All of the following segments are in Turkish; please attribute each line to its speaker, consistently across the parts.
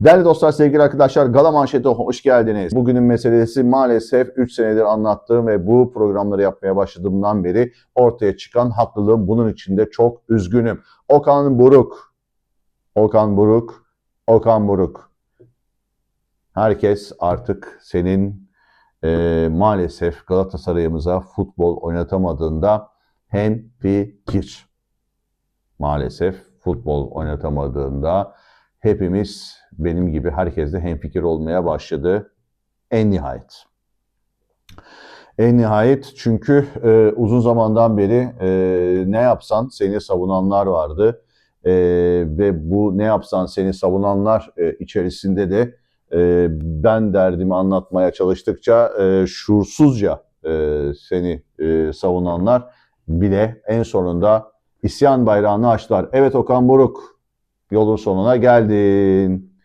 Speaker 1: Değerli dostlar, sevgili arkadaşlar, Gala Manşet'e hoş geldiniz. Bugünün meselesi maalesef 3 senedir anlattığım ve bu programları yapmaya başladığımdan beri ortaya çıkan haklılığım. Bunun için de çok üzgünüm. Okan Buruk, Okan Buruk, Okan Buruk. Herkes artık senin maalesef Galatasaray'ımıza futbol oynatamadığında hemfikir. Maalesef futbol oynatamadığında hepimiz benim gibi herkes de hemfikir olmaya başladı. En nihayet. En nihayet çünkü uzun zamandan beri ne yapsan seni savunanlar vardı. Ve bu ne yapsan seni savunanlar içerisinde de ben derdimi anlatmaya çalıştıkça şuursuzca seni savunanlar bile en sonunda isyan bayrağını açtılar. Evet Okan Buruk, yolun sonuna geldin.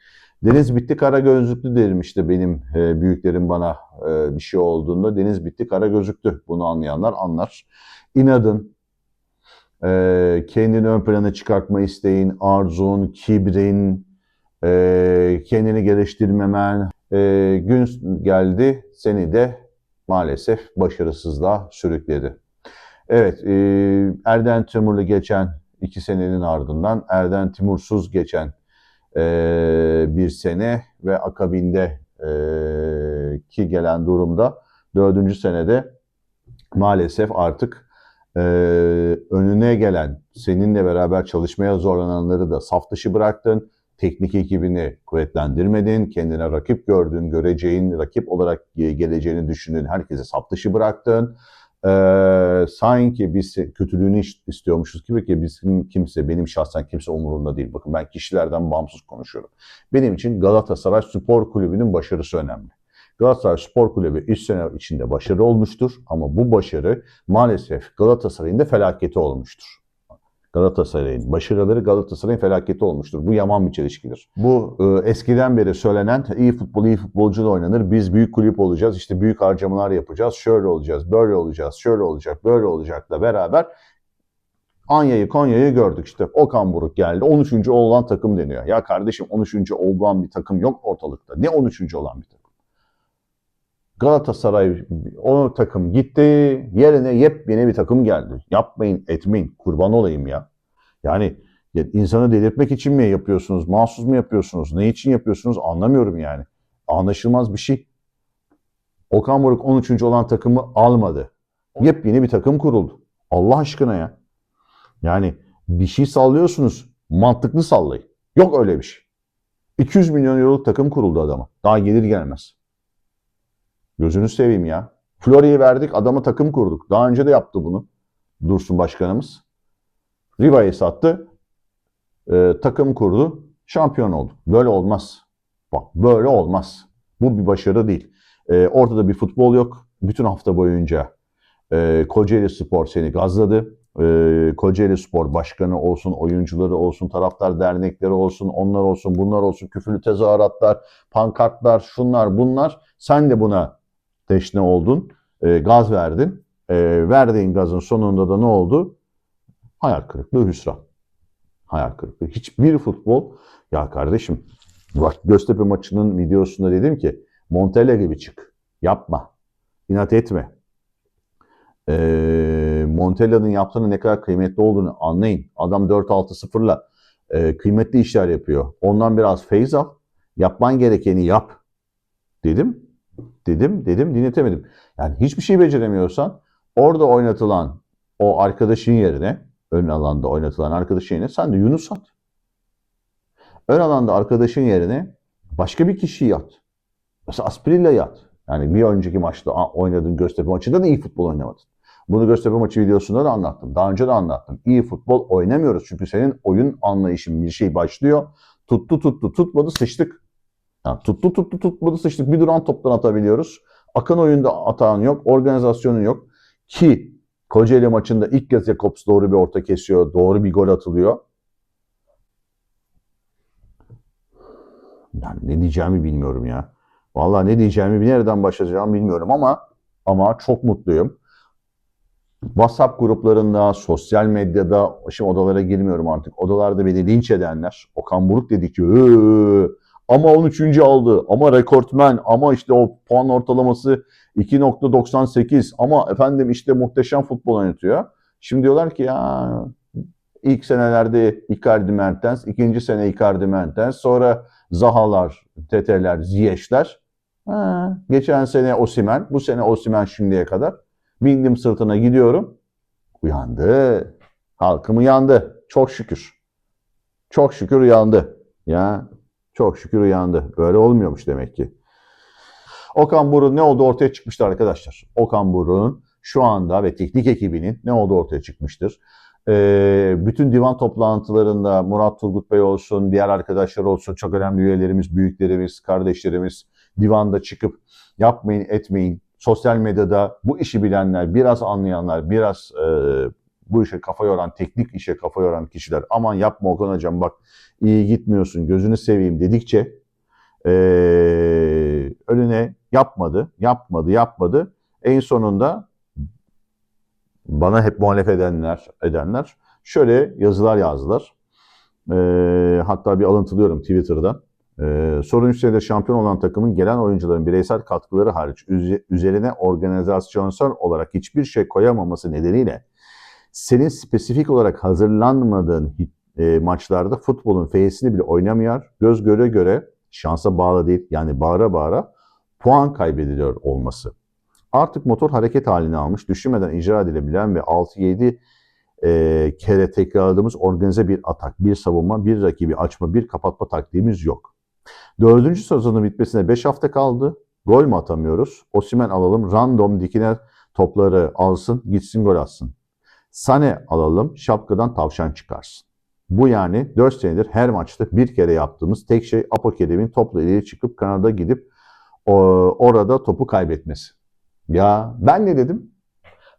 Speaker 1: Deniz bitti kara gözlüklü derim işte benim büyüklerim bana bir şey olduğunda. Deniz bitti kara gözüktü. Bunu anlayanlar anlar. İnadın, kendini ön plana çıkartma isteğin, arzun, kibrin, kendini geliştirmemen gün geldi seni de maalesef başarısızlığa sürükledi. Evet, Erden Timur'lu geçen 2 senenin ardından Erden Timursuz geçen bir sene ve akabinde ki gelen durumda 4. senede maalesef artık önüne gelen seninle beraber çalışmaya zorlananları da saf dışı bıraktın. Teknik ekibini kuvvetlendirmedin. Kendine rakip gördüğün, göreceğin, rakip olarak geleceğini düşündüğün herkese saf dışı bıraktın. Sanki biz kötülüğünü istiyormuşuz gibi ki bizim kimse, benim şahsen kimse umurumda değil. Bakın ben kişilerden bağımsız konuşuyorum. Benim için Galatasaray Spor Kulübü'nün başarısı önemli. Galatasaray Spor Kulübü 3 sene içinde başarı olmuştur ama bu başarı maalesef Galatasaray'ın da felaketi olmuştur. Galatasaray'ın başarıları Galatasaray'ın felaketi olmuştur. Bu yaman bir çelişkidir. Bu eskiden beri söylenen iyi futbol iyi futbolcuyla oynanır. Biz büyük kulüp olacağız. İşte büyük harcamalar yapacağız. Şöyle olacağız, böyle olacağız, şöyle olacak, böyle olacakla beraber Anya'yı, Konya'yı gördük işte. Okan Buruk geldi. 13. olan takım deniyor. Ya kardeşim 13. olan bir takım yok ortalıkta. Ne 13. olan bir takım? Galatasaray o takım gitti. Yerine yepyeni bir takım geldi. Yapmayın, etmeyin. Kurban olayım ya. Yani insanı delirtmek için mi yapıyorsunuz? Mahsus mu yapıyorsunuz? Ne için yapıyorsunuz? Anlamıyorum yani. Anlaşılmaz bir şey. Okan Buruk 13. olan takımı almadı. Yepyeni bir takım kuruldu. Allah aşkına ya. Yani bir şey sallıyorsunuz. Mantıklı sallayın. Yok öyle bir şey. 200 milyon euroluk takım kuruldu adama. Daha gelir gelmez. Gözünü seveyim ya. Florya'yı verdik, adama takım kurduk. Daha önce de yaptı bunu Dursun Başkanımız. Riva'yı sattı, takım kurdu, şampiyon oldu. Böyle olmaz. Bak böyle olmaz. Bu bir başarı değil. Ortada bir futbol yok. Bütün hafta boyunca Kocaeli Spor seni gazladı. Kocaeli Spor başkanı olsun, oyuncuları olsun, taraftar dernekleri olsun, onlar olsun, bunlar olsun, küfürlü tezahüratlar, pankartlar, şunlar bunlar. Sen de buna teşne oldun, gaz verdin. Verdiğin gazın sonunda da ne oldu? Hayal kırıklığı, hüsran. Hayal kırıklığı. Hiçbir futbol, ya kardeşim bak Göztepe maçının videosunda dedim ki Montella gibi çık. Yapma. İnat etme. Montella'nın yaptığının ne kadar kıymetli olduğunu anlayın. Adam 4-6-0'la kıymetli işler yapıyor. Ondan biraz feyz al. Yapman gerekeni yap. Dedim dinletemedim. Yani hiçbir şey beceremiyorsan orada oynatılan o arkadaşın yerine, ön alanda oynatılan arkadaşın yerine sen de Yunus at. Ön alanda arkadaşın yerine başka bir kişiyi at. Mesela Asprilla yat. Yani bir önceki maçta oynadığın Göztepe maçında da iyi futbol oynamadın. Bunu Göztepe maçı videosunda da anlattım. Daha önce de anlattım. İyi futbol oynamıyoruz. Çünkü senin oyun anlayışın bir şey başlıyor. Tutmadı sıçtık. Yani tutmadı sıçtık. Bir duran toptan atabiliyoruz. Akın oyunda atağın yok. Organizasyonun yok. Ki Kocaeli maçında ilk kez Jakobs doğru bir orta kesiyor. Doğru bir gol atılıyor. Yani ne diyeceğimi bilmiyorum ya. Vallahi ne diyeceğimi, nereden başlayacağımı bilmiyorum ama çok mutluyum. WhatsApp gruplarında, sosyal medyada, şimdi odalara girmiyorum artık. Odalarda beni linç edenler, Okan Buruk dedi ki ama 13. aldı, ama rekortmen, ama işte o puan ortalaması 2.98, ama efendim işte muhteşem futbol oynatıyor. Şimdi diyorlar ki ya ilk senelerde Icardi Mertens, ikinci sene Icardi Mertens, sonra Zahalar, Teteler, Ziyech'ler. Geçen sene Osimhen, bu sene Osimhen şimdiye kadar. Bindim sırtına gidiyorum. Uyandı. Halkım uyandı. Çok şükür. Çok şükür uyandı. Ya çok şükür uyandı. Böyle olmuyormuş demek ki. Okan Buruk'un ne olduğu ortaya çıkmıştır arkadaşlar. Okan Buruk'un şu anda ve teknik ekibinin ne olduğu ortaya çıkmıştır. Bütün divan toplantılarında Murat Turgut Bey olsun, diğer arkadaşlar olsun, çok önemli üyelerimiz, büyüklerimiz, kardeşlerimiz divanda çıkıp yapmayın, etmeyin. Sosyal medyada bu işi bilenler, biraz anlayanlar, biraz bu işe kafa yoran, teknik işe kafa yoran kişiler aman yapma Okan hocam bak iyi gitmiyorsun gözünü seveyim dedikçe önüne yapmadı. En sonunda bana hep muhalefet edenler şöyle yazılar yazdılar. Hatta bir alıntılıyorum Twitter'dan. Son 3 senede şampiyon olan takımın gelen oyuncuların bireysel katkıları hariç üzerine organizasyonsal olarak hiçbir şey koyamaması nedeniyle senin spesifik olarak hazırlanmadığın maçlarda futbolun F'sini bile oynamıyor. Göz göre göre şansa bağlı değil yani bağıra bağıra puan kaybediliyor olması. Artık motor hareket halini almış, düşünmeden icra edilebilen ve 6-7 kere tekrarladığımız organize bir atak, bir savunma, bir rakibi açma, bir kapatma taktiğimiz yok. 4. sezonun bitmesine 5 hafta kaldı. Gol mü atamıyoruz? Osimhen alalım, random dikine topları alsın, gitsin gol atsın. Sane alalım, şapkadan tavşan çıkarsın. Bu yani 4 senedir her maçta bir kere yaptığımız tek şey Apokedem'in topla ileri çıkıp kanada gidip orada topu kaybetmesi. Ya ben ne dedim?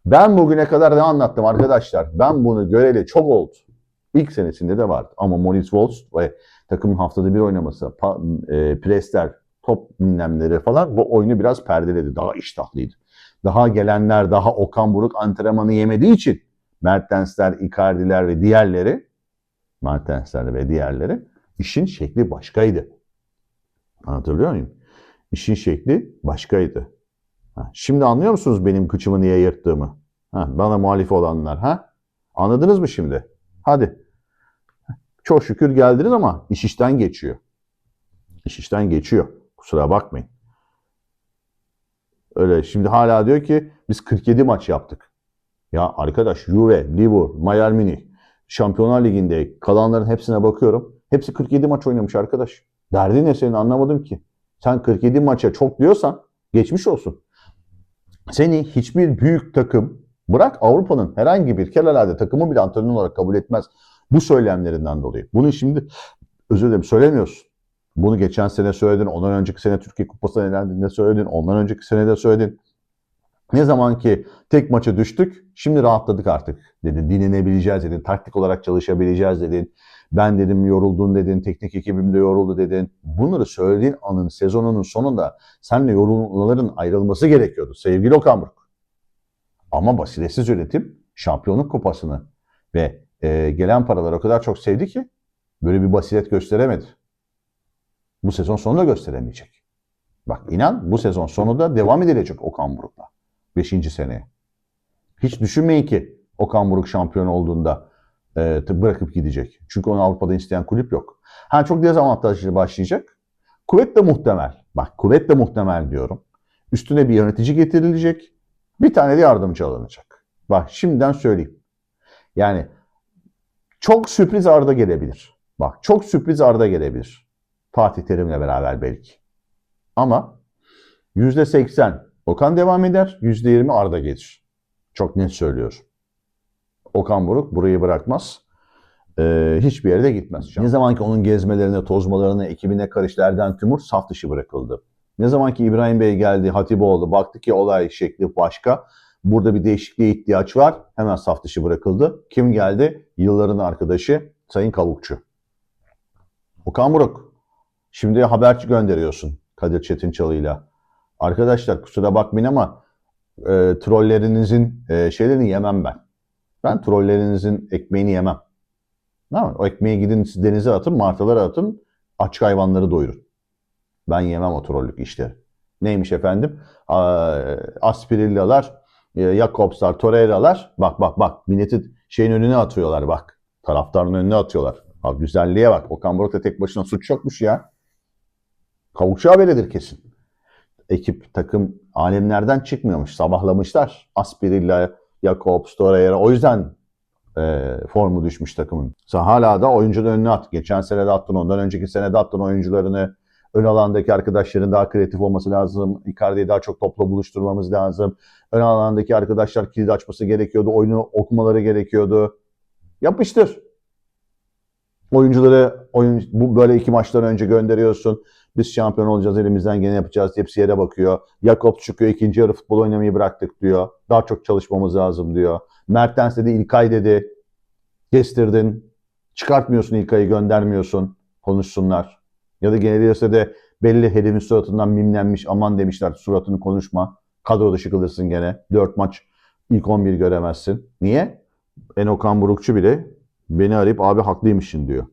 Speaker 1: Ben bugüne kadar ne anlattım arkadaşlar? Ben bunu göreli çok oldu. İlk senesinde de vardı. Ama Moritz Wolf ve takımın haftada bir oynaması, presler, top dinlemleri falan bu oyunu biraz perdeledi. Daha iştahlıydı. Daha gelenler, daha Okan Buruk antrenmanı yemediği için Mertensler, Icardi'ler ve diğerleri işin şekli başkaydı. Anlatabiliyor muyum? İşin şekli başkaydı. Şimdi anlıyor musunuz benim kıçımı niye yırttığımı? Bana muhalif olanlar. Anladınız mı şimdi? Hadi. Çok şükür geldiniz ama iş işten geçiyor. İş işten geçiyor. Kusura bakmayın. Öyle şimdi hala diyor ki biz 47 maç yaptık. Ya arkadaş Juve, Liverpool, Bayern Münih, Şampiyonlar Ligi'nde kalanların hepsine bakıyorum. Hepsi 47 maç oynamış arkadaş. Derdin ne senin anlamadım ki. Sen 47 maça çok diyorsan geçmiş olsun. Seni hiçbir büyük takım bırak Avrupa'nın herhangi bir herhalde takımı bile antrenör olarak kabul etmez. Bu söylemlerinden dolayı. Bunu şimdi özür dilerim söylemiyorsun. Bunu geçen sene söyledin, ondan önceki sene Türkiye Kupası'na elendiğinde söyledin, ondan önceki sene de söyledin. Ne zaman ki tek maça düştük, şimdi rahatladık artık dedin. Dinlenebileceğiz dedin, taktik olarak çalışabileceğiz dedin. Ben dedim yoruldun dedin, teknik ekibim de yoruldu dedin. Bunları söylediğin anın sezonunun sonunda seninle yorulmaların ayrılması gerekiyordu sevgili Okan Buruk. Ama basiretsiz yönetim şampiyonluk kupasını ve gelen paraları o kadar çok sevdi ki böyle bir basiret gösteremedi. Bu sezon sonu da gösteremeyecek. Bak inan bu sezon sonu da devam edilecek Okan Buruk'la. 5. seneye. Hiç düşünmeyin ki Okan Buruk şampiyon olduğunda bırakıp gidecek. Çünkü onu Avrupa'da isteyen kulüp yok. Çok dezavantajlı başlayacak. Kuvvetle muhtemel. Bak kuvvetle muhtemel diyorum. Üstüne bir yönetici getirilecek. Bir tane de yardımcı alınacak. Bak şimdiden söyleyeyim. Yani çok sürpriz Arda gelebilir. Bak çok sürpriz Arda gelebilir. Fatih Terim'le beraber belki. Ama %80 Okan devam eder, %20 Arda gelir. Çok net söylüyorum. Okan Buruk burayı bırakmaz. Hiçbir yere de gitmez. Ne zaman ki onun gezmelerine, tozmalarına, ekibine karıştı Erden Timur saf dışı bırakıldı. Ne zaman ki İbrahim Bey geldi, Hatipoğlu baktı ki olay şekli başka. Burada bir değişikliğe ihtiyaç var. Hemen saf dışı bırakıldı. Kim geldi? Yılların arkadaşı Sayın Kavukçu. Okan Buruk. Şimdi haberci gönderiyorsun Kadir Çetinçalı'yla. Arkadaşlar kusura bakmayın ama trollerinizin şeylerini yemem ben. Ben trollerinizin ekmeğini yemem. Tamam mı? O ekmeği gidin denize atın, martılara atın, aç hayvanları doyurun. Ben yemem o trollük işleri. Neymiş efendim? Aspirillalar, Jakobslar, Torreira'lar. Bak. Milleti şeyin önüne atıyorlar bak. Taraftarın önüne atıyorlar. Bak güzelliğe bak. Okan Buruk'ta tek başına suç yokmuş ya. Kavukçu haberidir kesin. Ekip, takım alemlerden çıkmıyormuş. Sabahlamışlar. Aspirilla, Jakobs, Torreira. O yüzden formu düşmüş takımın. Sen hala da oyuncunun önüne at. Geçen sene de attın, ondan önceki sene de attın oyuncularını. Ön alandaki arkadaşların daha kreatif olması lazım. Icardi'yi daha çok topla buluşturmamız lazım. Ön alandaki arkadaşlar kilit açması gerekiyordu. Oyunu okumaları gerekiyordu. Yapıştır. Oyuncuları bu böyle 2 maçtan önce gönderiyorsun. Biz şampiyon olacağız, elimizden gene yapacağız. Hepsi yere bakıyor. Jakob çıkıyor, ikinci yarı futbol oynamayı bıraktık diyor. Daha çok çalışmamız lazım diyor. Mertens dedi, İlkay dedi. Kestirdin. Çıkartmıyorsun İlkay'ı, göndermiyorsun. Konuşsunlar. Ya da gelirse de belli herifin suratından mimlenmiş, aman demişler suratını konuşma. Kadro dışı kılırsın gene. 4 maç ilk 11 göremezsin. Niye? Okan Burukçu bile beni arayıp abi haklıymışsın diyor.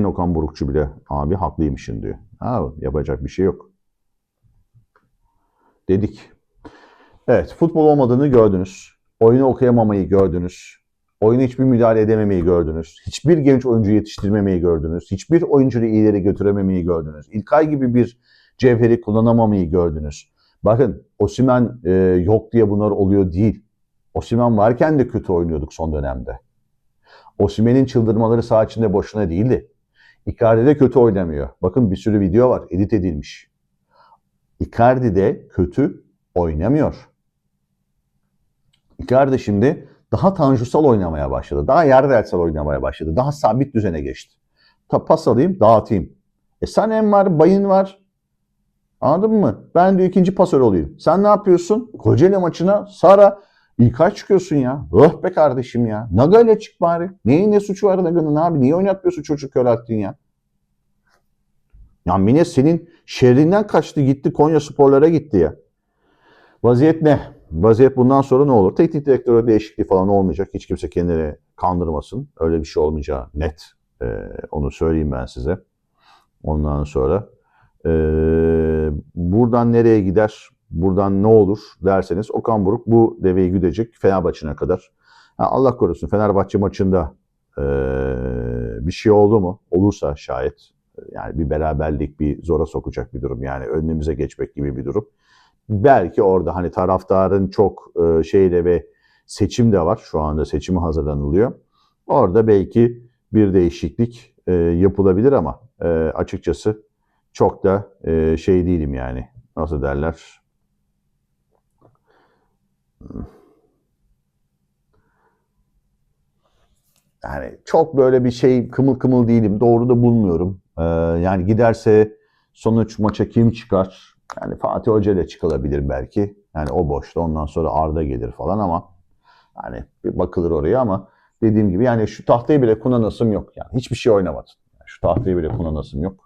Speaker 1: Okan Burukçu bile abi haklıymışsın diyor. Ha, yapacak bir şey yok. Dedik. Evet, futbol olmadığını gördünüz. Oyunu okuyamamayı gördünüz. Oyuna hiçbir müdahale edememeyi gördünüz. Hiçbir genç oyuncu yetiştirmemeyi gördünüz. Hiçbir oyuncuyu ileri götürememeyi gördünüz. İlkay gibi bir cevheri kullanamamayı gördünüz. Bakın Osimhen yok diye bunlar oluyor değil. Osimhen varken de kötü oynuyorduk son dönemde. Osimhen'in çıldırmaları saha içinde boşuna değildi. Icardi de kötü oynamıyor. Bakın bir sürü video var, edit edilmiş. Icardi de kötü oynamıyor. Icardi şimdi daha tanjusal oynamaya başladı. Daha yardersel oynamaya başladı. Daha sabit düzene geçti. Pas alayım, dağıtayım. Sanem var, Bayın var. Anladın mı? Ben de ikinci pasör olayım. Sen ne yapıyorsun? Kocaeli maçına Sara İlkay çıkıyorsun ya. Öh be kardeşim ya. Naga ile çık bari. Ne suçu var Naga'nın abi? Niye oynatmıyorsun çocuk körelttin ya? Ya Mine senin şehrinden kaçtı gitti Konya Sporlara gitti ya. Vaziyet ne? Vaziyet bundan sonra ne olur? Teknik direktörü değişikliği falan olmayacak. Hiç kimse kendini kandırmasın. Öyle bir şey olmayacağı net. Onu söyleyeyim ben size. Ondan sonra buradan nereye gider? Buradan ne olur derseniz Okan Buruk bu deveyi güdecek Fenerbahçe'ne kadar. Allah korusun Fenerbahçe maçında bir şey oldu mu? Olursa şayet yani bir beraberlik, bir zora sokacak bir durum. Yani önümüze geçmek gibi bir durum. Belki orada hani taraftarın çok şeyle ve seçim de var. Şu anda seçimi hazırlanılıyor. Orada belki bir değişiklik yapılabilir ama açıkçası çok da şey değilim yani. Nasıl derler? Yani çok böyle bir şey kımıl kımıl değilim. Doğru da bulmuyorum. Yani giderse sonuç maça kim çıkar? Yani Fatih Hoca ile çıkılabilir belki. Yani o boşta ondan sonra Arda gelir falan ama hani bir bakılır oraya ama dediğim gibi yani şu tahtayı bile kullanasım yok. Yani hiçbir şey oynamadım. Yani şu tahtayı bile kullanasım yok.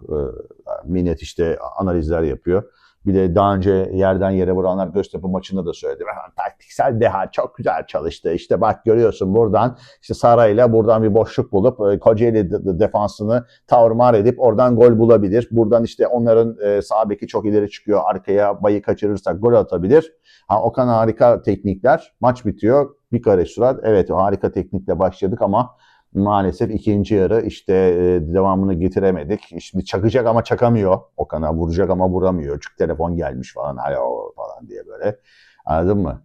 Speaker 1: Millet işte analizler yapıyor. Bir de daha önce yerden yere vuranlar Göztepe maçında da söyledi. Taktiksel deha çok güzel çalıştı. İşte bak görüyorsun buradan işte Saray'la buradan bir boşluk bulup Kocaeli defansını tarumar edip oradan gol bulabilir. Buradan işte onların sağ beki çok ileri çıkıyor. Arkaya bayı kaçırırsak gol atabilir. Okan harika teknikler. Maç bitiyor. Bir kare sürat. Evet harika teknikle başladık ama maalesef ikinci yarı işte devamını getiremedik. Şimdi çakacak ama çakamıyor. Okan'a vuracak ama vuramıyor. Çünkü telefon gelmiş falan. Alo falan diye böyle. Anladın mı?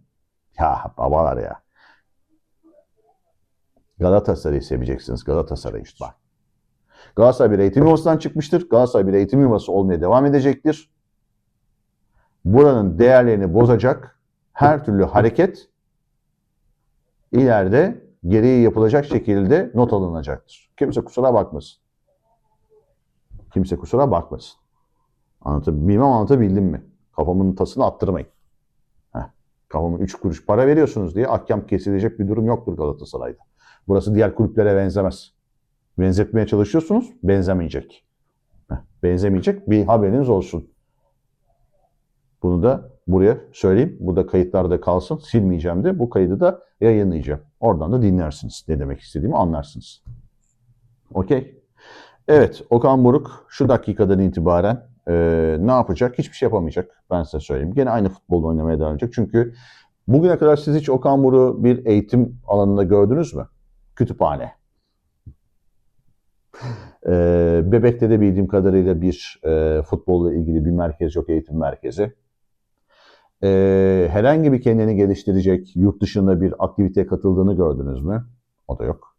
Speaker 1: Ya babalar ya. Galatasaray'ı seveceksiniz. Galatasaray işte bak. Galatasaray bir eğitim yuvasından çıkmıştır. Galatasaray bir eğitim yuvası olmaya devam edecektir. Buranın değerlerini bozacak her türlü hareket ileride gereği yapılacak şekilde not alınacaktır. Kimse kusura bakmasın. Kimse kusura bakmasın. Bilmem anlatabildim mi? Kafamın tasını attırmayın. Kafamın 3 kuruş para veriyorsunuz diye ahkam kesilecek bir durum yoktur Galatasaray'da. Burası diğer kulüplere benzemez. Benzetmeye çalışıyorsunuz, benzemeyecek. Benzemeyecek, bir haberiniz olsun. Bunu da buraya söyleyeyim. Burada kayıtlarda kalsın. Silmeyeceğim de bu kaydı da yayınlayacağım. Oradan da dinlersiniz. Ne demek istediğimi anlarsınız. Okey. Evet, Okan Buruk şu dakikadan itibaren ne yapacak? Hiçbir şey yapamayacak. Ben size söyleyeyim. Gene aynı futbol oynamaya devam edecek. Çünkü bugüne kadar siz hiç Okan Buruk'u bir eğitim alanında gördünüz mü? Kütüphane. Bebek'te de bildiğim kadarıyla bir futbolla ilgili bir merkez yok, eğitim merkezi. Herhangi bir kendini geliştirecek, yurt dışında bir aktiviteye katıldığını gördünüz mü? O da yok.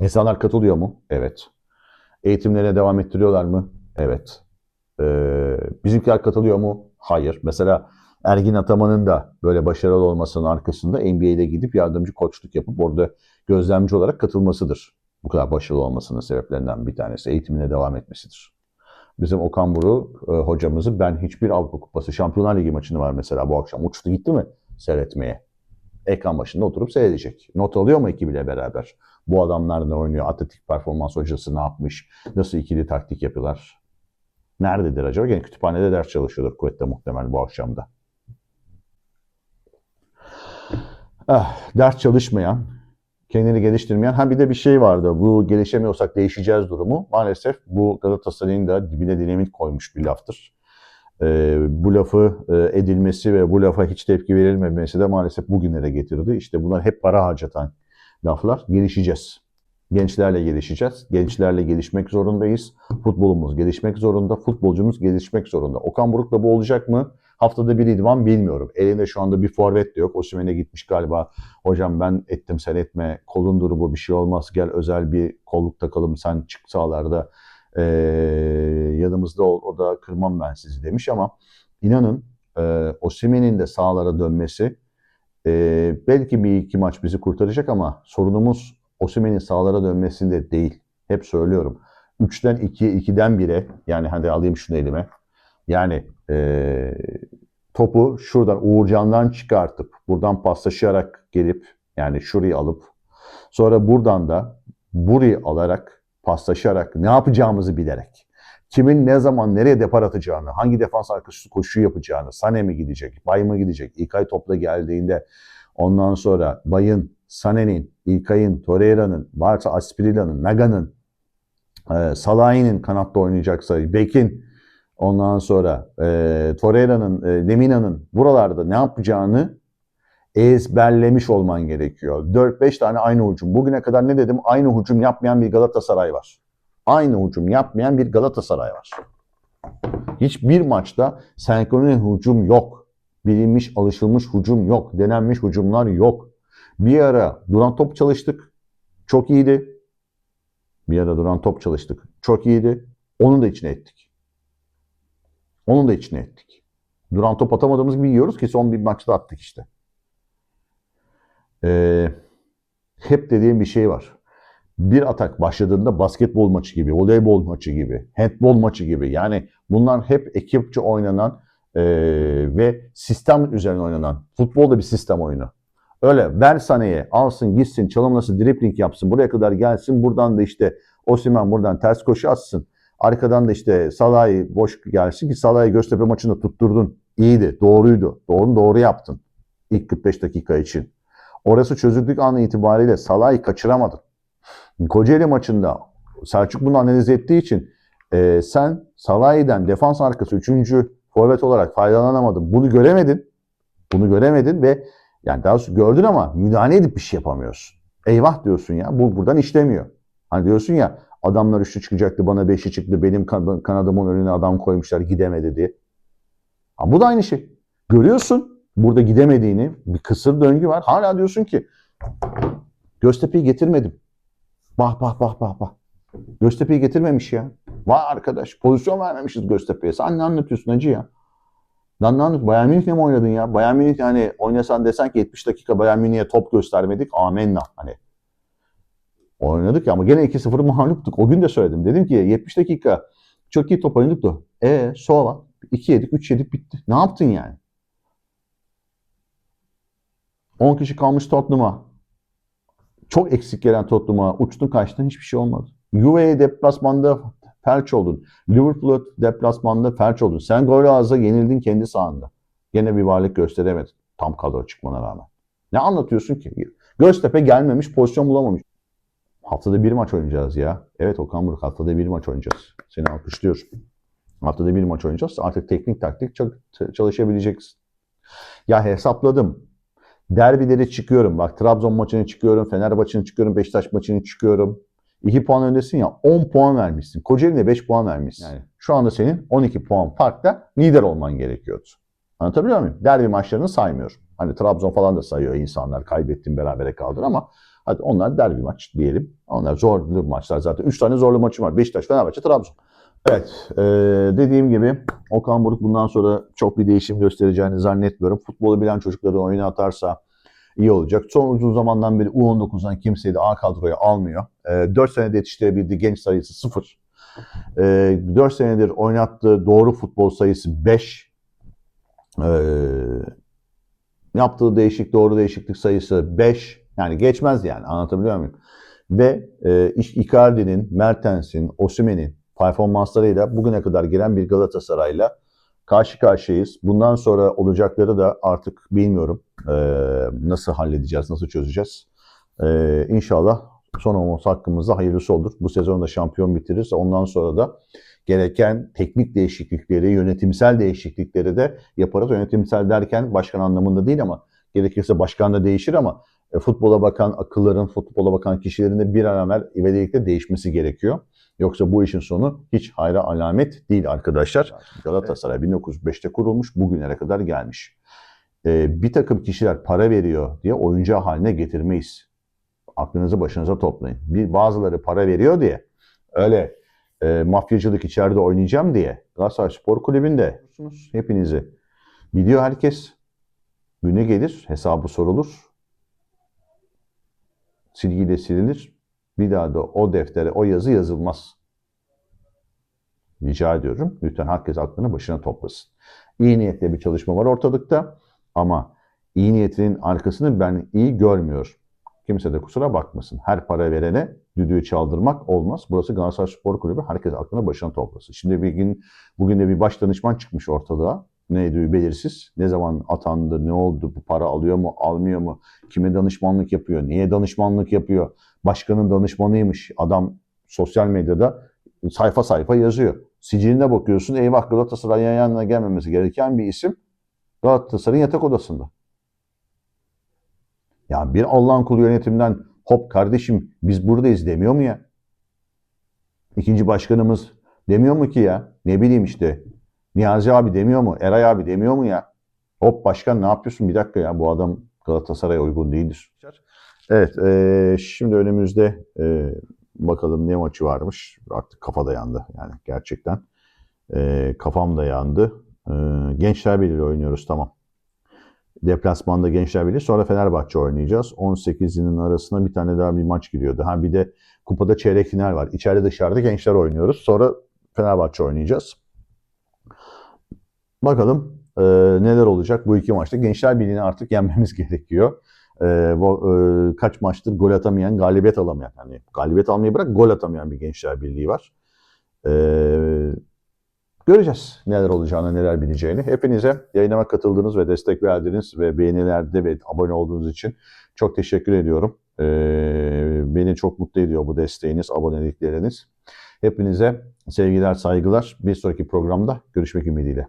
Speaker 1: İnsanlar katılıyor mu? Evet. Eğitimlerine devam ettiriyorlar mı? Evet. Bizimkiler katılıyor mu? Hayır. Mesela Ergin Ataman'ın da böyle başarılı olmasının arkasında NBA'de gidip yardımcı koçluk yapıp orada gözlemci olarak katılmasıdır. Bu kadar başarılı olmasının sebeplerinden bir tanesi eğitimine devam etmesidir. Bizim Okan Buruk hocamızı ben hiçbir Avrupa Kupası Şampiyonlar Ligi maçını var mesela bu akşam. Uçtu gitti mi seyretmeye? Ekran başında oturup seyredecek. Not alıyor mu ekibiyle beraber? Bu adamlar ne oynuyor? Atletik performans hocası ne yapmış? Nasıl ikili taktik yapıyorlar? Nerededir acaba? Gene kütüphanede ders çalışıyordur kuvvetle muhtemel bu akşamda. Ders çalışmayan, kendini geliştirmeyen. Bir de bir şey vardı. Bu gelişemiyorsak değişeceğiz durumu. Maalesef bu Galatasaray'ın da dibine dinamit koymuş bir laftır. Bu lafı edilmesi ve bu lafa hiç tepki verilmemesi de maalesef bugünlere getirdi. İşte bunlar hep para harcatan laflar. Gelişeceğiz. Gençlerle gelişeceğiz. Gençlerle gelişmek zorundayız. Futbolumuz gelişmek zorunda. Futbolcumuz gelişmek zorunda. Okan Buruk'la bu olacak mı? Haftada bir idman bilmiyorum. Elinde şu anda bir forvet de yok. Osimhen'e gitmiş galiba. Hocam ben ettim sen etme. Kolun durumu bir şey olmaz. Gel özel bir kolluk takalım. Sen çık sahalarda yanımızda ol. O da kırmam ben sizi demiş ama inanın Osimhen'in de sahalara dönmesi belki bir iki maç bizi kurtaracak ama sorunumuz Osimhen'in sahalara dönmesinde değil. Hep söylüyorum. 3'ten 2'ye, 2'den 1'e yani hadi alayım şunu elime. Yani topu şuradan Uğurcan'dan çıkartıp buradan paslaşarak gelip yani şurayı alıp sonra buradan da burayı alarak paslaşarak ne yapacağımızı bilerek kimin ne zaman nereye depar atacağını, hangi defans arkası koşu yapacağını, Sané mi gidecek, Bay mı gidecek, İlkay topla geldiğinde ondan sonra Bay'ın, Sané'nin, İlkay'ın, Torreira'nın, varsa Asprila'nın, Naga'nın, Salah'ın kanatta oynayacaksa, Bek'in, ondan sonra Torreira'nın, Lemina'nın buralarda ne yapacağını ezberlemiş olman gerekiyor. 4-5 tane aynı hücum. Bugüne kadar ne dedim? Aynı hücum yapmayan bir Galatasaray var. Aynı hücum yapmayan bir Galatasaray var. Hiçbir maçta senkronize hücum yok. Bilinmiş, alışılmış hücum yok. Denenmiş hücumlar yok. Bir ara duran top çalıştık. Çok iyiydi. Bir ara duran top çalıştık. Çok iyiydi. Onun da içine ettik. Onun da içine ettik. Duran top atamadığımız gibi yiyoruz ki son bir maçta attık işte. Hep dediğim bir şey var. Bir atak başladığında basketbol maçı gibi, voleybol maçı gibi, handbol maçı gibi. Yani bunlar hep ekipçe oynanan ve sistem üzerine oynanan. Futbol da bir sistem oyunu. Öyle ver Sané'ye alsın gitsin çalımlasın dribling yapsın buraya kadar gelsin. Buradan da işte Osimhen buradan ters koşu atsın. Arkadan da işte Salah'ı boş gelsin ki Salah'ı Göztepe maçında tutturdun. İyiydi, doğruydu. Doğru yaptın ilk 45 dakika için. Orası çözüldük an itibariyle Salah'ı kaçıramadın. Kocaeli maçında Selçuk bunu analiz ettiği için sen Salah'den defans arkası 3. forvet olarak faydalanamadın. Bunu göremedin. Bunu göremedin ve yani daha doğrusu gördün ama müdahale edip bir şey yapamıyorsun. Eyvah diyorsun ya bu buradan işlemiyor. Hani diyorsun ya adamlar 3'lü çıkacaktı bana 5'i çıktı benim kanadımın önüne adam koymuşlar gidemedi diye. Ha, bu da aynı şey. Görüyorsun burada gidemediğini bir kısır döngü var. Hala diyorsun ki Göztepe'yi getirmedim. Bah. Göztepe'yi getirmemiş ya. Vay arkadaş pozisyon vermemişiz Göztepe'ye. Sen ne anlatıyorsun hacı ya? Lan ne anlatıyorsun? Bayern Münih'le mi oynadın ya? Bayern Münih hani oynasan desen ki 70 dakika Bayern Münih'e top göstermedik. Amenna hani. Oynadık ya ama gene 2-0 mağluptuk. O gün de söyledim. Dedim ki 70 dakika çok iyi top oynadık da. Sonra 2 yedik 3 yedik bitti. Ne yaptın yani? 10 kişi kalmış Tottenham'a. Çok eksik gelen Tottenham'a uçtun kaçtın hiçbir şey olmadı. Juve'ye deplasmanda felç oldun. Liverpool'a deplasmanda felç oldun. Sen gol ağzına yenildin kendi sahanda. Gene bir varlık gösteremedin. Tam kadro çıkmana rağmen. Ne anlatıyorsun ki? Göztepe gelmemiş, pozisyon bulamamış. Haftada bir maç oynayacağız ya. Evet Okan Buruk, haftada bir maç oynayacağız. Seni alkışlıyorum. Haftada bir maç oynayacağız. Artık teknik taktik çok çalışabileceksin. Ya hesapladım. Derbileri çıkıyorum. Bak Trabzon maçını çıkıyorum, Fener maçını çıkıyorum, Beşiktaş maçını çıkıyorum. 2 puan öndesin ya, 10 puan vermişsin. Kocaeli'ne 5 puan vermişsin. Yani şu anda senin 12 puan farkla lider olman gerekiyordu. Anlatabiliyor muyum? Derbi maçlarını saymıyorum. Hani Trabzon falan da sayıyor insanlar. Kaybettin, berabere kaldın ama hadi onlar derbi maç diyelim. Onlar zorlu maçlar zaten. 3 tane zorlu maçı var. Beşiktaş, Fenerbahçe, Trabzon. Evet, dediğim gibi Okan Buruk bundan sonra çok bir değişim göstereceğini zannetmiyorum. Futbolu bilen çocukları oyuna atarsa iyi olacak. Son uzun zamandan beri U19'dan kimseyi de A kadroya almıyor. 4 senede yetiştirebildiği genç sayısı 0. 4 senedir oynattığı doğru futbol sayısı 5. Yaptığı doğru değişiklik sayısı 5. Yani geçmez yani, anlatabiliyor muyum? Ve Icardi'nin, Mertens'in, Osimhen'in performanslarıyla bugüne kadar gelen bir Galatasaray'la karşı karşıyayız. Bundan sonra olacakları da artık bilmiyorum. Nasıl halledeceğiz, nasıl çözeceğiz. İnşallah son olması hakkımızda hayırlısı olur. Bu sezonu da şampiyon bitiririz. Ondan sonra da gereken teknik değişiklikleri, yönetimsel değişiklikleri de yaparız. Yönetimsel derken başkan anlamında değil ama gerekirse başkan da değişir ama futbola bakan akılların, futbola bakan kişilerin de bir an evvel ivedilikle değişmesi gerekiyor. Yoksa bu işin sonu hiç hayra alamet değil arkadaşlar. Galatasaray 1905'te kurulmuş, bugünlere kadar gelmiş. Bir takım kişiler para veriyor diye oyuncu haline getirmeyiz. Aklınızı başınıza toplayın. Bazıları para veriyor diye öyle mafyacılık içeride oynayacağım diye Galatasaray Spor Kulübü'nde hepinizi biliyor herkes. Günü gelir, hesabı sorulur. Silgiyle silinir. Bir daha da o deftere o yazı yazılmaz. Rica ediyorum. Lütfen herkes aklını başına toplasın. İyi niyetle bir çalışma var ortalıkta ama iyi niyetinin arkasını ben iyi görmüyorum. Kimse de kusura bakmasın. Her para verene düdüğü çaldırmak olmaz. Burası Galatasaray Spor Kulübü. Herkes aklını başına toplasın. Şimdi bugün de bir baş danışman çıkmış ortalığa. Neydi belirsiz. Ne zaman atandı, ne oldu, bu para alıyor mu, almıyor mu, kime danışmanlık yapıyor, niye danışmanlık yapıyor. Başkanın danışmanıymış. Adam sosyal medyada sayfa sayfa yazıyor. Siciline bakıyorsun, eyvah Galatasaray'ın yanına gelmemesi gereken bir isim Galatasaray'ın yatak odasında. Ya bir Allah'ın kulu yönetimden hop kardeşim biz buradayız demiyor mu ya? İkinci başkanımız demiyor mu ki ya? Ne bileyim işte Niyazi abi demiyor mu? Eray abi demiyor mu ya? Hop başkan ne yapıyorsun? Bir dakika ya bu adam Galatasaray'a uygun değildir. Evet şimdi önümüzde bakalım ne maçı varmış. Artık kafa da yandı yani gerçekten. Kafam da yandı. Gençler Birliği oynuyoruz tamam. Deplasmanda Gençler Birliği. Sonra Fenerbahçe oynayacağız. 18'inin arasına bir tane daha bir maç giriyordu. Ha bir de kupada çeyrek final var. İçeride dışarıda Gençler oynuyoruz. Sonra Fenerbahçe oynayacağız. Bakalım neler olacak bu iki maçta. Gençler Birliği'ni artık yenmemiz gerekiyor. Kaç maçtır gol atamayan, galibiyet alamayan. Yani galibiyet almayı bırak gol atamayan bir Gençler Birliği var. Göreceğiz neler olacağını, neler bileceğini. Hepinize yayınıma katıldığınız ve destek verdiğiniz ve beğenilerde ve abone olduğunuz için çok teşekkür ediyorum. Beni çok mutlu ediyor bu desteğiniz, abonelikleriniz. Hepinize sevgiler, saygılar. Bir sonraki programda görüşmek ümidiyle.